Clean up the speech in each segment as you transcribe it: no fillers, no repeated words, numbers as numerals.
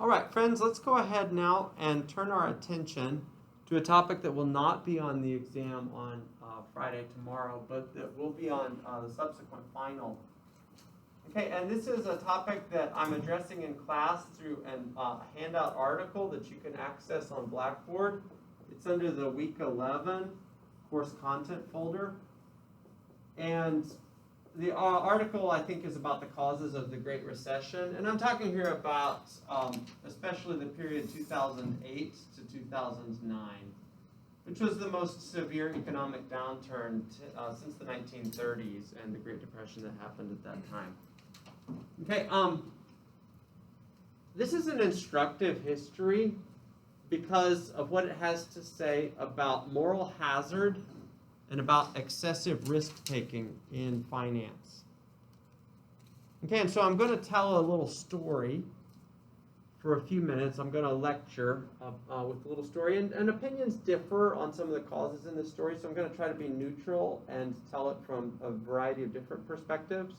All right, friends, let's go ahead now and turn our attention to a topic that will not be on the exam on Friday tomorrow, but that will be on the subsequent final. Okay, and this is a topic that I'm addressing in class through a handout article that you can access on Blackboard. It's under the Week 11 course content folder. And the article, I think, is about the causes of the Great Recession. And I'm talking here about especially the period 2008 to 2009, which was the most severe economic downturn since the 1930s and the Great Depression that happened at that time. Okay, this is an instructive history because of what it has to say about moral hazard and about excessive risk-taking in finance. Okay, and so I'm going to tell a little story for a few minutes. I'm going to lecture with a little story, and opinions differ on some of the causes in this story, so I'm going to try to be neutral and tell it from a variety of different perspectives.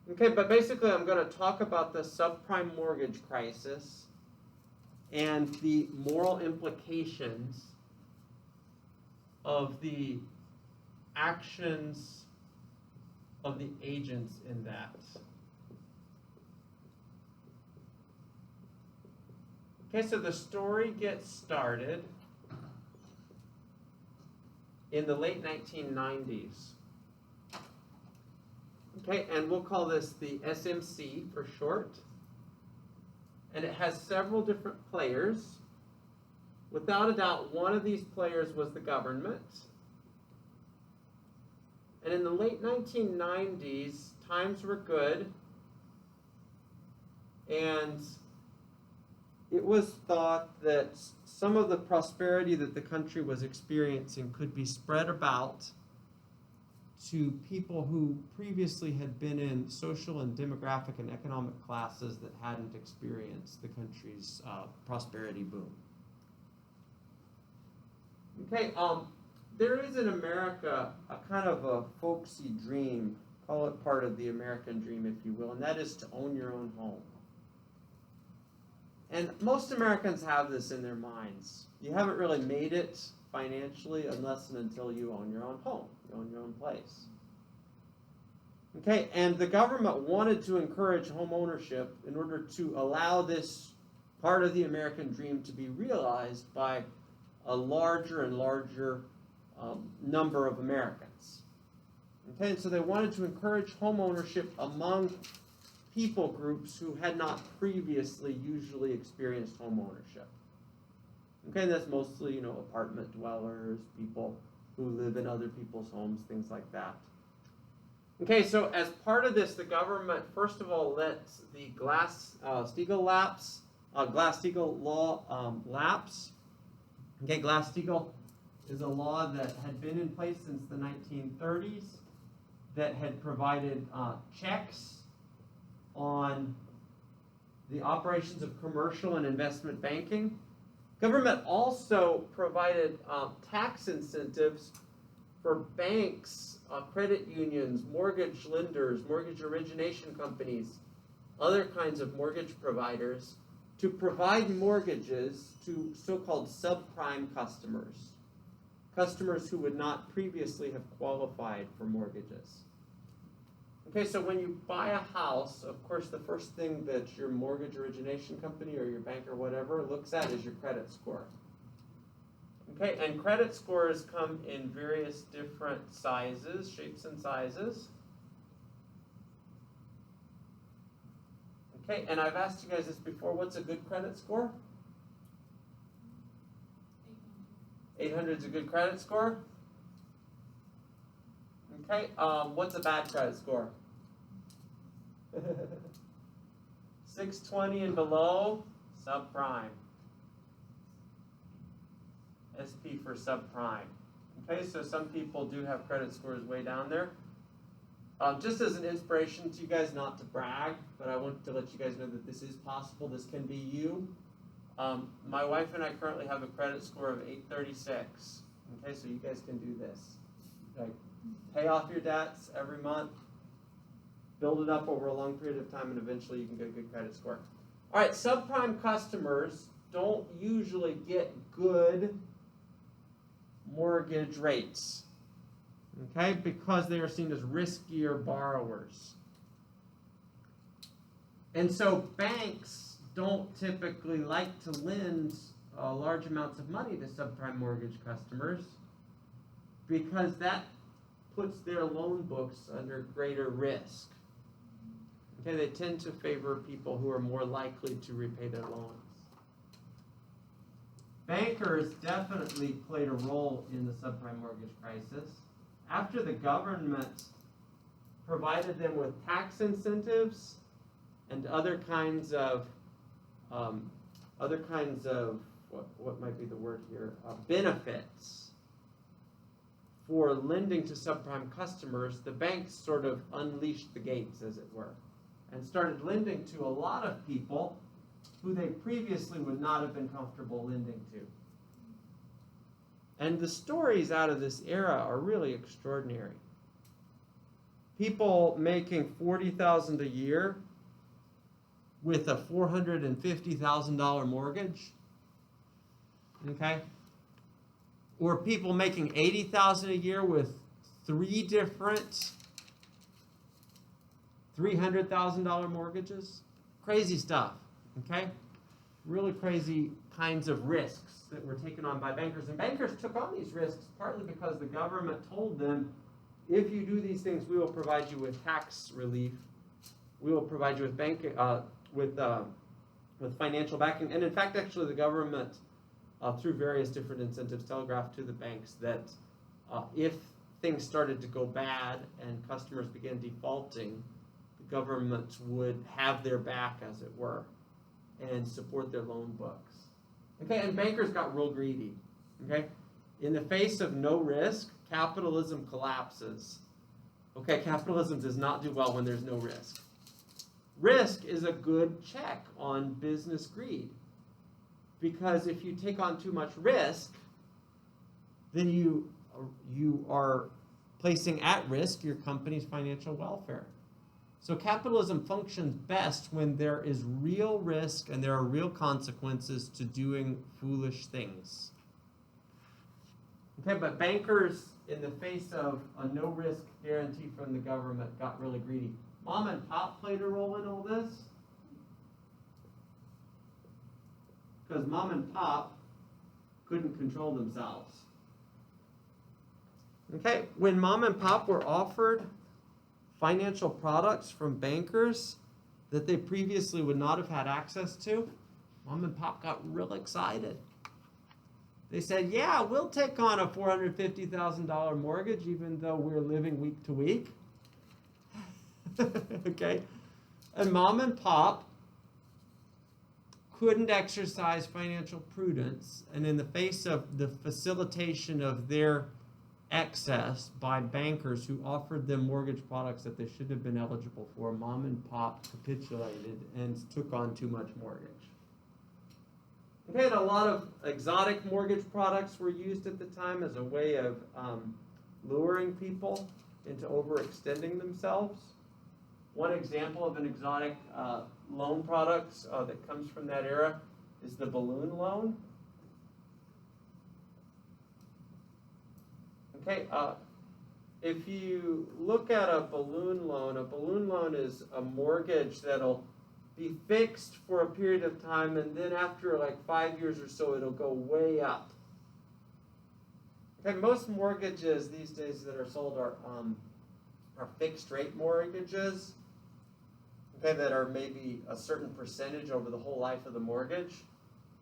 Okay, but basically I'm going to talk about the subprime mortgage crisis and the moral implications of the actions of the agents in that. Okay, so the story gets started in the late 1990s. Okay, and we'll call this the SMC for short. And it has several different players. Without a doubt, one of these players was the government. And in the late 1990s, times were good. And it was thought that some of the prosperity that the country was experiencing could be spread about to people who previously had been in social and demographic and economic classes that hadn't experienced the country's prosperity boom. Okay, there is in America a kind of a folksy dream, call it part of the American dream, if you will, and that is to own your own home. And most Americans have this in their minds. You haven't really made it financially unless and until you own your own home, you own your own place. Okay, and the government wanted to encourage home ownership in order to allow this part of the American dream to be realized by a larger and larger number of Americans. Okay, and so they wanted to encourage home ownership among people groups who had not previously usually experienced home ownership. Okay, and that's mostly, apartment dwellers, people who live in other people's homes, things like that. Okay, so as part of this, the government, first of all, let the GlassSteagall law lapse. Okay, GlassSteagall is a law that had been in place since the 1930s that had provided checks on the operations of commercial and investment banking. Government also provided tax incentives for banks, credit unions, mortgage lenders, mortgage origination companies, other kinds of mortgage providers to provide mortgages to so-called subprime customers, customers who would not previously have qualified for mortgages. Okay, so when you buy a house, of course, the first thing that your mortgage origination company or your bank or whatever looks at is your credit score. Okay, and credit scores come in various different sizes, shapes and sizes. Okay, and I've asked you guys this before, what's a good credit score? 800 is a good credit score. Okay, what's a bad credit score? 620 and below, subprime. SP for subprime. Okay, so some people do have credit scores way down there. Just as an inspiration to you guys, not to brag, but I want to let you guys know that this is possible. This can be you. My wife and I currently have a credit score of 836. Okay, so you guys can do this. Okay. Pay off your debts every month. Build it up over a long period of time, and eventually you can get a good credit score. All right, subprime customers don't usually get good mortgage rates, okay, because they are seen as riskier borrowers. And so banks don't typically like to lend large amounts of money to subprime mortgage customers because that puts their loan books under greater risk. Okay, they tend to favor people who are more likely to repay their loans. Bankers definitely played a role in the subprime mortgage crisis. After the government provided them with tax incentives and other kinds of what might be the word here, benefits for lending to subprime customers, the banks sort of unleashed the gates, as it were, and started lending to a lot of people who they previously would not have been comfortable lending to. And the stories out of this era are really extraordinary. People making $40,000 a year with a $450,000 mortgage, okay? Or people making $80,000 a year with three different $300,000 mortgages. Crazy stuff, okay? Really crazy kinds of risks that were taken on by bankers. And bankers took on these risks partly because the government told them, if you do these things, we will provide you with tax relief. We will provide you with with financial backing. And in fact, actually, the government, through various different incentives, telegraphed to the banks that if things started to go bad and customers began defaulting, the government would have their back, as it were, and support their loan books. Okay, and bankers got real greedy. Okay, in the face of no risk, capitalism collapses. Okay, capitalism does not do well when there's no risk. Risk is a good check on business greed, because if you take on too much risk, then you are placing at risk your company's financial welfare. So capitalism functions best when there is real risk and there are real consequences to doing foolish things. Okay, but bankers, in the face of a no-risk guarantee from the government, got really greedy. Mom and pop played a role in all this, because mom and pop couldn't control themselves. Okay, when mom and pop were offered financial products from bankers that they previously would not have had access to, mom and pop got real excited. They said, yeah, we'll take on a $450,000 mortgage even though we're living week to week. Okay? And mom and pop couldn't exercise financial prudence, and in the face of the facilitation of their excess by bankers who offered them mortgage products that they should have been eligible for, mom and pop capitulated and took on too much mortgage. Okay, and a lot of exotic mortgage products were used at the time as a way of luring people into overextending themselves. One example of an exotic loan product that comes from that era is the balloon loan. Okay, if you look at a balloon loan is a mortgage that'll be fixed for a period of time, and then after like 5 years or so, it'll go way up. Okay, most mortgages these days that are sold are fixed rate mortgages. Okay, that are maybe a certain percentage over the whole life of the mortgage.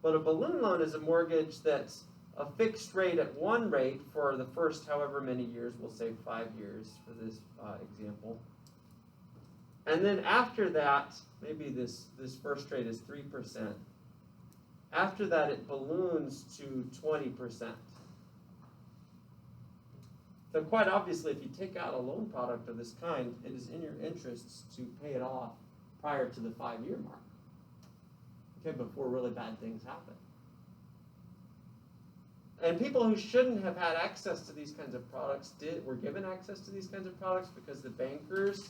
But a balloon loan is a mortgage that's a fixed rate at one rate for the first however many years, we'll say 5 years for this example. And then after that, maybe this first rate is 3%. After that, it balloons to 20%. So quite obviously, if you take out a loan product of this kind, it is in your interests to pay it off prior to the 5-year mark. Okay, before really bad things happen. And people who shouldn't have had access to these kinds of products were given access to these kinds of products because the bankers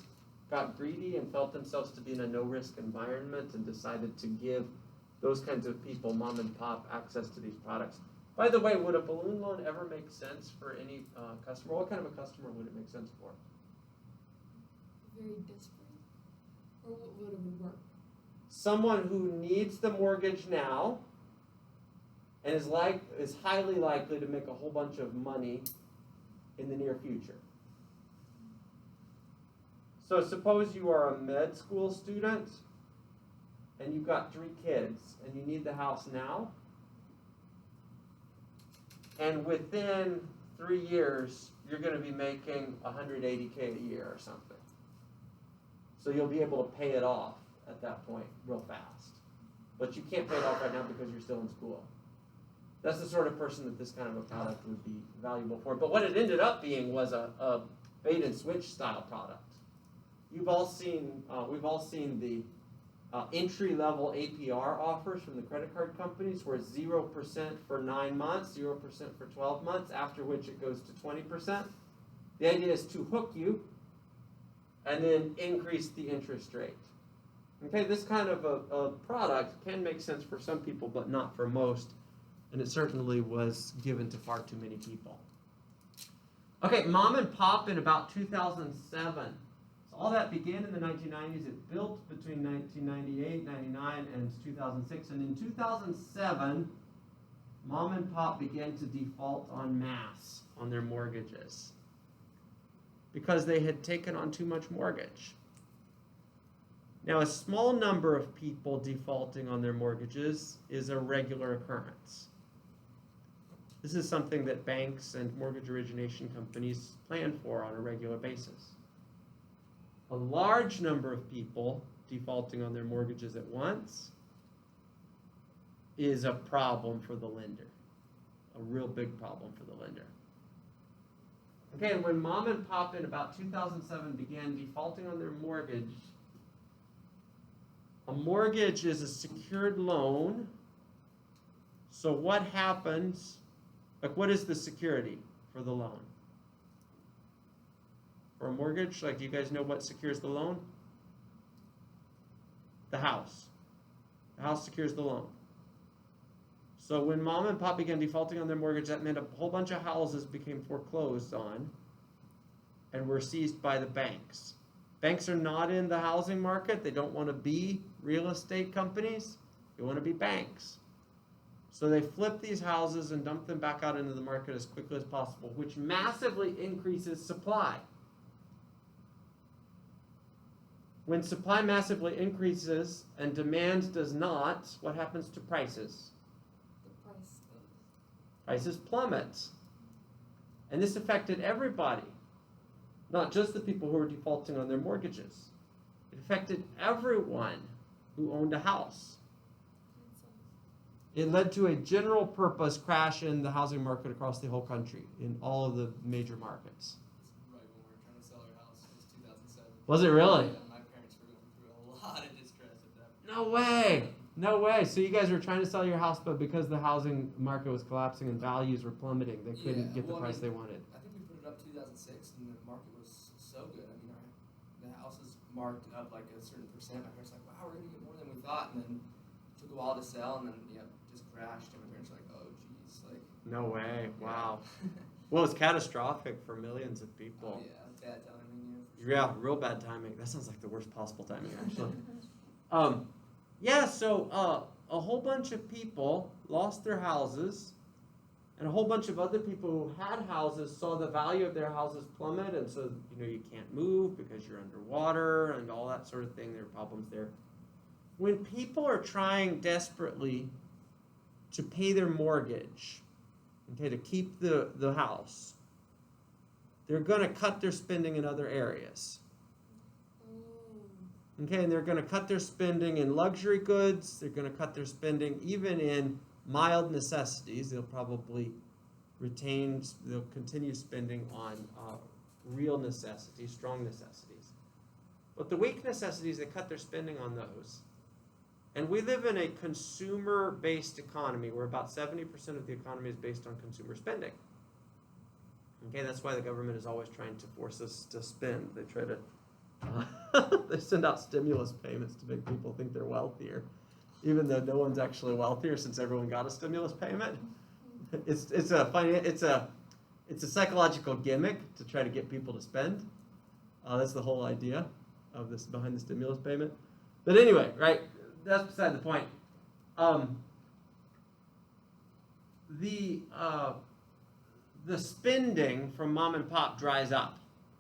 got greedy and felt themselves to be in a no-risk environment and decided to give those kinds of people, mom and pop, access to these products. By the way, would a balloon loan ever make sense for any customer? What kind of a customer would it make sense for? Very desperate. Or what would it work? Someone who needs the mortgage now and is highly likely to make a whole bunch of money in the near future. So suppose you are a med school student and you've got 3 kids and you need the house now. And within 3 years, you're going to be making $180K a year or something. So you'll be able to pay it off at that point real fast. But you can't pay it off right now because you're still in school. That's the sort of person that this kind of a product would be valuable for. But what it ended up being was a bait and switch style product. We've all seen the entry-level APR offers from the credit card companies where 0% for 9 months, 0% for 12 months, after which it goes to 20%. The idea is to hook you and then increase the interest rate. Okay, this kind of a product can make sense for some people, but not for most, and it certainly was given to far too many people. Okay, mom and pop in about 2007. All that began in the 1990s. It built between 1998, 99, and 2006. And in 2007, mom and pop began to default en masse on their mortgages because they had taken on too much mortgage. Now, a small number of people defaulting on their mortgages is a regular occurrence. This is something that banks and mortgage origination companies plan for on a regular basis. A large number of people defaulting on their mortgages at once is a problem for the lender, a real big problem for the lender. Okay, and when mom and pop in about 2007 began defaulting on their mortgage, a mortgage is a secured loan. So what happens, like what is the security for the loan? For a mortgage, like do you guys know what secures the loan? The house. The house secures the loan. So when mom and pop began defaulting on their mortgage, that meant a whole bunch of houses became foreclosed on and were seized by the banks. Banks are not in the housing market. They don't want to be real estate companies. They want to be banks. So they flip these houses and dump them back out into the market as quickly as possible, which massively increases supply. When supply massively increases and demand does not, what happens to prices? The price goes. Prices plummet. And this affected everybody, not just the people who were defaulting on their mortgages. It affected everyone who owned a house. It led to a general purpose crash in the housing market across the whole country, in all of the major markets. Right when we were trying to sell our house, it was 2007. Was it really? Yeah, my parents were going through a lot of distress at that point. No way! No way! So you guys were trying to sell your house, but because the housing market was collapsing and values were plummeting, they couldn't get the price they wanted. I think we put it up 2006, and the market was so good. I mean, the house is marked up like a certain percent. My parents were like, wow, we're going to get more than we thought. And then it took a while to sell, and then, just crashed. And my parents were like, oh, geez. Like, No way! Wow. Well, it's catastrophic for millions of people. Oh, yeah, bad timing. Yeah, real bad timing. That sounds like the worst possible timing, actually. So a whole bunch of people lost their houses, and a whole bunch of other people who had houses saw the value of their houses plummet, and so you can't move because you're underwater and all that sort of thing. There are problems there. When people are trying desperately to pay their mortgage, to keep the house, they're going to cut their spending in other areas. And they're going to cut their spending in luxury goods. They're going to cut their spending even in mild necessities. They'll probably they'll continue spending on real necessities, strong necessities. But the weak necessities, they cut their spending on those. And we live in a consumer-based economy where about 70% of the economy is based on consumer spending. That's why the government is always trying to force us to spend. They try to They send out stimulus payments to make people think they're wealthier, even though no one's actually wealthier since everyone got a stimulus payment. It's a psychological gimmick to try to get people to spend. That's the whole idea of this behind the stimulus payment. But anyway, right? That's beside the point. The spending from mom and pop dries up,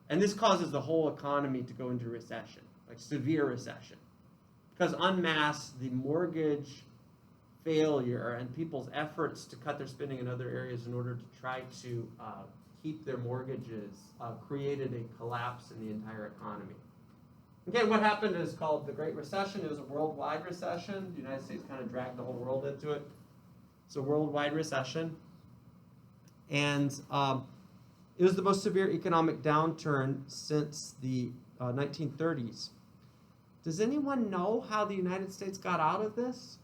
and this causes the whole economy to go into recession, like severe recession, because en masse the mortgage failure and people's efforts to cut their spending in other areas in order to try to keep their mortgages created a collapse in the entire economy. Okay, what happened is called the Great Recession. It was a worldwide recession. The United States kind of dragged the whole world into it. It's a worldwide recession. And it was the most severe economic downturn since the 1930s. Does anyone know how the United States got out of this?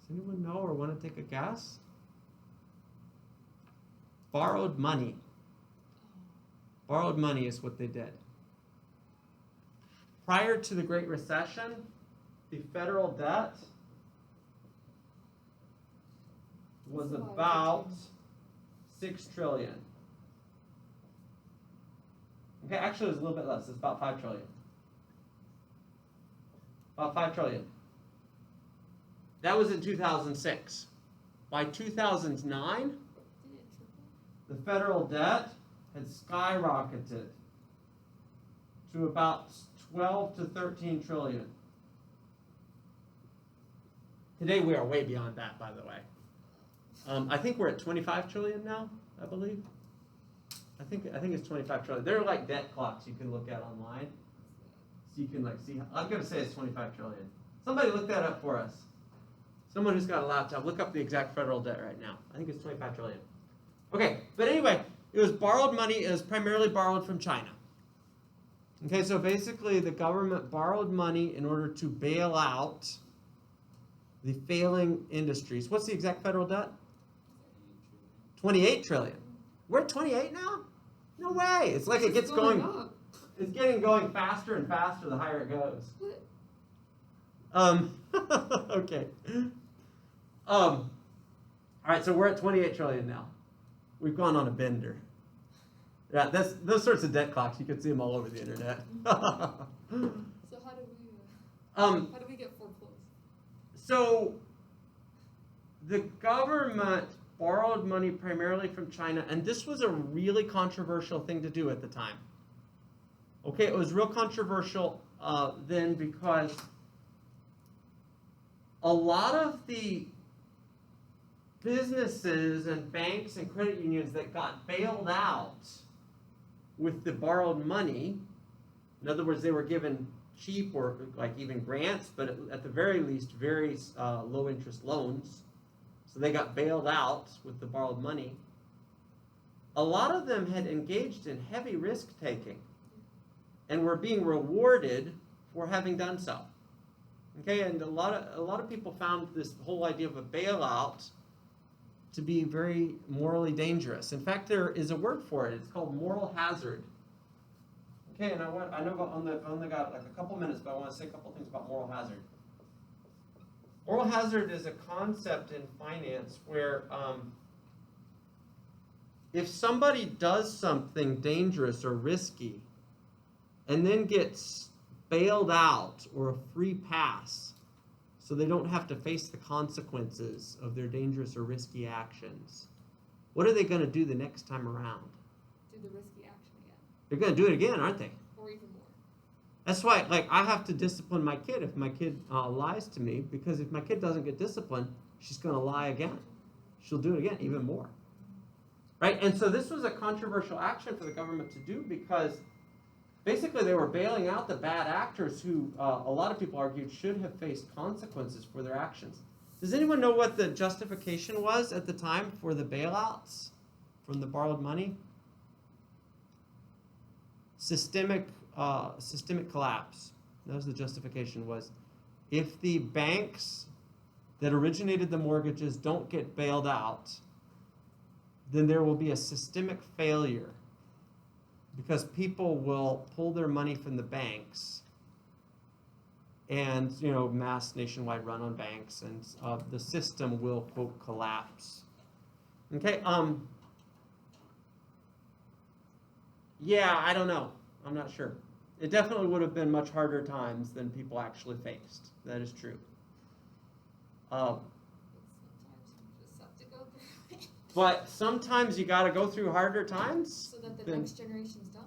Does anyone know or want to take a guess? Borrowed money. Borrowed money is what they did. Prior to the Great Recession, the federal debt was about $6 trillion. Okay, actually it was a little bit less. It's about $5 trillion. About $5 trillion. That was in 2006. By 2009, the federal debt had skyrocketed to about 12 to 13 trillion. Today we are way beyond that, by the way. I think we're at 25 trillion now, I believe. I think it's 25 trillion. They're like debt clocks you can look at online. So you can see, I'm going to say it's 25 trillion. Somebody look that up for us. Someone who's got a laptop, look up the exact federal debt right now. I think it's 25 trillion. Okay, but anyway, it was borrowed money. It was primarily borrowed from China. Okay, so basically the government borrowed money in order to bail out the failing industries. What's the exact federal debt? 28 trillion. We're at 28 now? No way. It's like it gets going. It's getting going faster and faster the higher it goes. Okay. All right, so we're at 28 trillion now. We've gone on a bender. Yeah, those sorts of debt clocks, you can see them all over the internet. So how do we get foreclosed? So the government borrowed money primarily from China, and this was a really controversial thing to do at the time. Okay, it was real controversial then because a lot of the businesses and banks and credit unions that got bailed out with the borrowed money, in other words, they were given cheap or like even grants, but at the very least, very low interest loans. So they got bailed out with the borrowed money. A lot of them had engaged in heavy risk taking and were being rewarded for having done so. Okay, and a lot of people found this whole idea of a bailout to be very morally dangerous. In fact, there is a word for it. It's called moral hazard. Okay, and I know I've only got like a couple minutes, but I want to say a couple things about moral hazard. Moral hazard is a concept in finance where if somebody does something dangerous or risky and then gets bailed out or a free pass so they don't have to face the consequences of their dangerous or risky actions, what are they going to do the next time around? Do the risky action again. They're going to do it again, aren't they? Or even more. That's why, like, I have to discipline my kid if my kid lies to me, because if my kid doesn't get disciplined, she's going to lie again. She'll do it again, even more. Right? And so this was a controversial action for the government to do because basically they were bailing out the bad actors who a lot of people argued should have faced consequences for their actions. Does anyone know what the justification was at the time for the bailouts from the borrowed money? Systemic collapse. That was the justification, was if the banks that originated the mortgages don't get bailed out, then there will be a systemic failure because people will pull their money from the banks and, mass nationwide run on banks, and the system will, quote, collapse. Okay, yeah, I don't know. I'm not sure. It definitely would have been much harder times than people actually faced. That is true. But sometimes you just have to go through it. But sometimes you got to go through harder times. So that the than- next generations don't.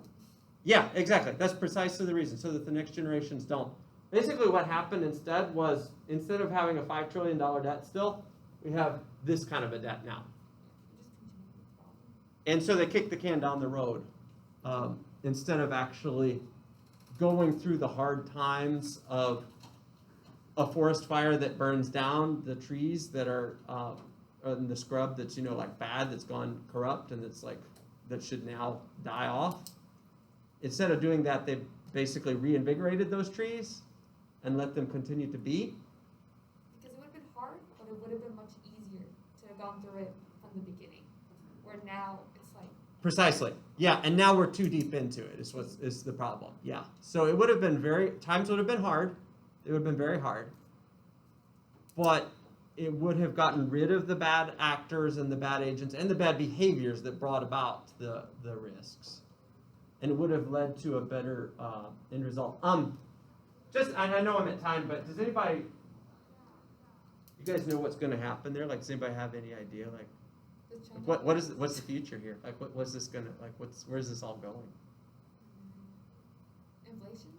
Yeah, exactly. That's precisely the reason, so that the next generations don't. Basically, what happened instead was, instead of having a $5 trillion debt still, we have this kind of a debt now. You just continue with the problem. And so they kick the can down the road, instead of actually going through the hard times of a forest fire that burns down the trees that are in the scrub that's bad, that's gone corrupt, and that should now die off. Instead of doing that, they basically reinvigorated those trees and let them continue to be. Because it would have been hard, but it would have been much easier to have gone through it from the beginning. Where now it's like, Precisely. Yeah, and now we're too deep into it is the problem. Yeah. So it would have been times would have been hard. It would have been very hard. But it would have gotten rid of the bad actors and the bad agents and the bad behaviors that brought about the risks. And it would have led to a better end result. I know I'm at time, but does anybody, you guys know what's going to happen there? Like, does anybody have any idea? Like, the China. what's the future here? Like, what's this gonna, like, where's this all going? Inflation?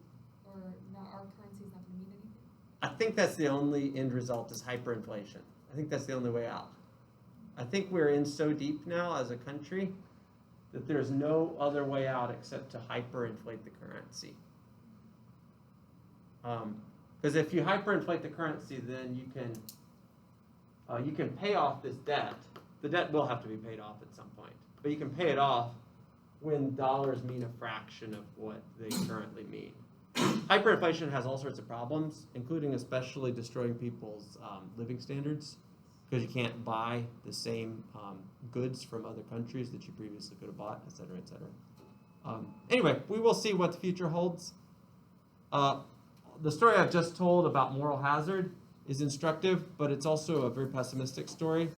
Or not, our currency's not going to mean anything? I think that's the only end result is hyperinflation. I think that's the only way out. I think we're in so deep now as a country that there's no other way out except to hyperinflate the currency. Because if you hyperinflate the currency, then you can pay off this debt. The debt will have to be paid off at some point, but you can pay it off when dollars mean a fraction of what they currently mean. Hyperinflation has all sorts of problems, including especially destroying people's living standards, because you can't buy the same goods from other countries that you previously could have bought, et cetera, et cetera. Anyway, we will see what the future holds. The story I've just told about moral hazard is instructive, but it's also a very pessimistic story.